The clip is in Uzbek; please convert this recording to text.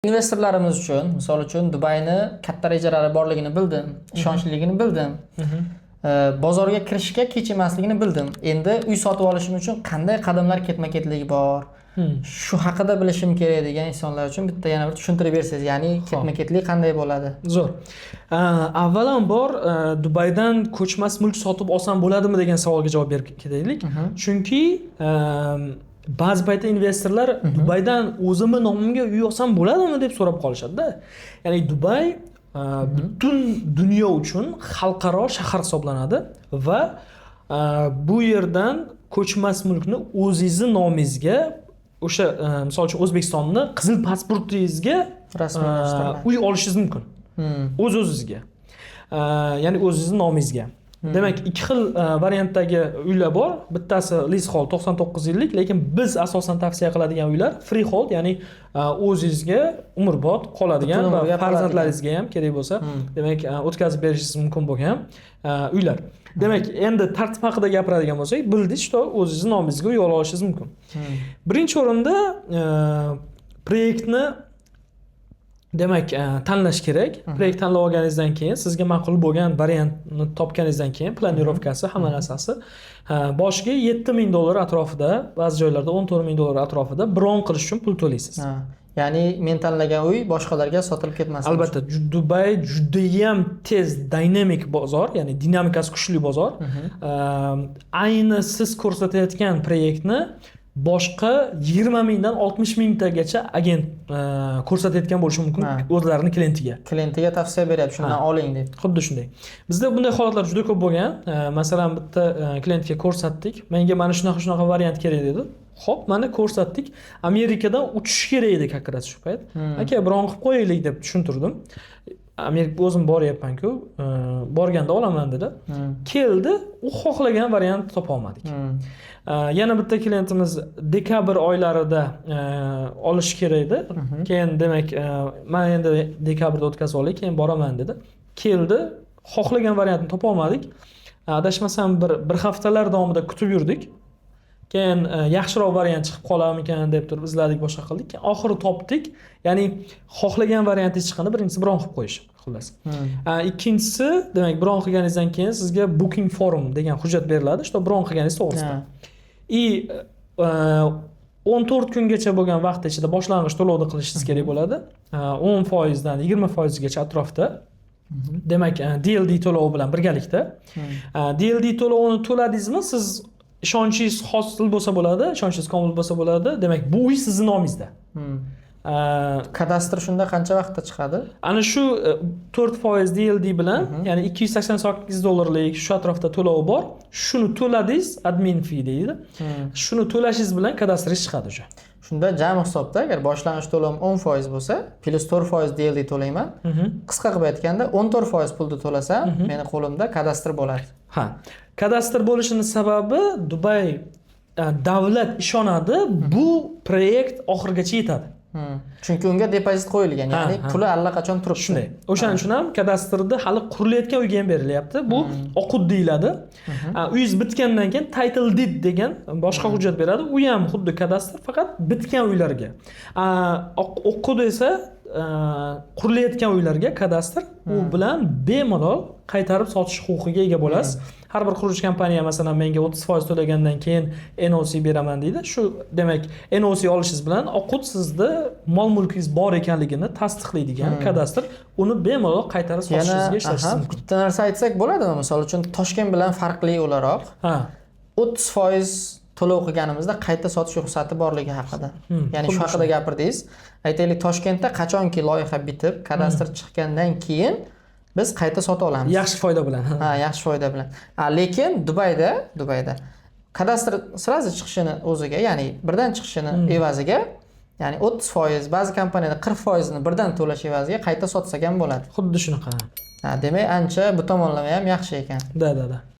Investorlarimiz uchun, misol uchun Dubayni katta rejalari borligini bildim, ishonchliligini bildim. Bozorga kirishga kech emasligini bildim. Endi uy sotib olishim uchun qanday qadamlar ketma-ketligi bor? Shu haqida bilishim kerak degan insonlar uchun bitta yana bir tushuntirib bersangiz, ya'ni ketma-ketlik qanday bo'ladi? Zo'r. Avvalambor Dubaydan ko'chmas mulk sotib olsam bo'ladimi degan savolga javob berib ketaylik. Chunki ba'zi paytda investorlar Dubaydan o'zimni nomimga uy olsam bo'ladimi deb so'rab qolishadi-da. Ya'ni Dubay butun dunyo uchun xalqaro shahar hisoblanadi va bu yerdan ko'chmas mulkni o'zingizni nomingizga o'sha misol uchun O'zbekistonni qizil pasportingizga Rasmiylashtiriladi. uy olishingiz mumkin. O'z-o'zingizga. Ya'ni o'zingizning nomingizga. Demak, ikki xil variantdagi uylar bor. Bittasi leasehold 99 yillik, lekin biz asosan tavsiya qiladigan uylar freehold, ya'ni o'zingizga umrbod qoladigan va farzandlaringizga ham kerak bo'lsa, demak, o'tkazib berishingiz mumkin bo'lgan uylar. Demak, endi tartib haqida gapiradigan bo'lsak, bildingiz, что o'zingizning nomingizga uy ola olishingiz mumkin. Birinchi o'rinda proyektni demak tanlash kerak. Proyekt tanlab olganingizdan keyin sizga ma'qul bo'lgan variantni topganingizdan keyin planirovkasi, hamma narsasi boshiga $7,000 atrofida, ba'zi joylarda $14,000 atrofida bron qilish uchun pul to'laysiz. Ya'ni men tanlagan uy boshqalarga sotilib ketmasin. Albatta, Dubay juda ham tez, dinamik bozor, ya'ni dinamikasi kuchli bozor. Ayni siz ko'rsatayotgan proyektni boshqa 20,000 dan 60,000 tagacha agent ko'rsatayotgan bo'lishi mumkin o'zlarining klientiga. Klientiga tavsiya beryapti, shundan oling deb. Xuddi shunday. Bizda bunday holatlar juda ko'p bo'lgan. Masalan, bitta klientga ko'rsatdik. Menga mana shunaqa variant kerak dedi. Xo'p, mana ko'rsatdik. Amerikadan uchish kerak edi как раз shu payt. Aka, bron qilib qo'yaylik deb tushuntirdim. Amerika o'zim boryapman-ku, borganda olaman dedi. Keldi, u xohlagan variant topa olmadik. Yana bitta klientimiz dekabr oylarida olish kerak edi. Keyin demak, men endi dekabrda o'tkazib olay, keyin boraman dedi. Keldi, xohlagan variantni topa olmadik. Adashmasam bir haftalar davomida kutib yurdik. Keyin yaxshiroq variant chiqib qolarmikan deb turib izladik, boshqa qildik. Keyin oxiri topdik. Ya'ni xohlagan variantingiz chiqqanda birinchisi bron qilib qo'yish, xullas. Ikkinchisi, demak, bron qilganingizdan keyin sizga booking form degan hujjat beriladi, что bron qilganingiz to'g'risida. 14 kungacha bo'lgan vaqt ichida boshlang'ich to'lovni qilishingiz kerak bo'ladi. 10% dan 20% gacha atrofda. Demak, DLD to'lovi bilan birgalikda. DLD to'lovini to'ladingizmi, siz ishonchingiz hosil bo'lsa bo'ladi, ishonchingiz komil bo'lsa bo'ladi. Demak, bu uy sizning nomingizda. Kadastr shunda qancha vaqtda chiqadi? Ana shu 4% DLD bilan, ya'ni $288lik shu atrofda to'lovi bor. Shuni to'ladingiz, admin fee deydi. Shuni to'lashingiz bilan kadastringiz chiqadi o'sha. Shunda jami hisobda agar boshlang'ich to'lovim 10% bo'lsa, plus 4% DLD to'layman. Qisqa qilib aytganda 14% pulni to'lasam, meni qo'limda kadastr bo'ladi. Ha. Kadastr bo'lishining sababi Dubay davlat ishonadi, bu proyekt oxirigacha yetadi. Chunki unga depozit qo'yilgan, ya'ni puli allaqachon turibdi. Shunday. O'shaning uchun ham kadastrda hali qurilayotgan uyga ham berilyapti. Bu oqud deyiladi. Uyingiz bitgandan keyin title deed degan boshqa hujjat beradi. U ham xuddi kadastr, faqat bitgan uylarga. Oqud esa qurilayotgan uylarga kadastr, u bilan bemalol qaytarib sotish huquqiga ega bo'lasiz. Har bir qurilish kompaniya masalan menga 30% to'lagandan keyin NOC beraman deydi. Shu demak, NOC olishingiz bilan oqud sizda mol-mulkingiz bor ekanligini tasdiqlaydigan kadastr, uni bemalol qaytarib sotishingizga ishlatishingiz mumkin. Bitta narsa aytsak bo'ladimi? Misol uchun Toshkent bilan farqli o'laroq 30% to'lov qilganimizda qayta sotish ruxsati borligi haqida. Ya'ni shu haqida gapirdingiz. Aytaylik, Toshkentda qachonki loyiha bitib, kadastr chiqqandan keyin biz qayta sota olamiz. Yaxshi foyda bilan. Yaxshi foyda bilan. Lekin Dubayda kadastr sirazi chiqishini o'ziga, ya'ni birdan chiqishini evaziga, ya'ni 30%, ba'zi kompaniyada 40% ni birdan to'lash evaziga qayta sotsak ham bo'ladi. Xuddi shunaqa. Demak, ancha bu tomonlama ham yaxshi ekan. Da.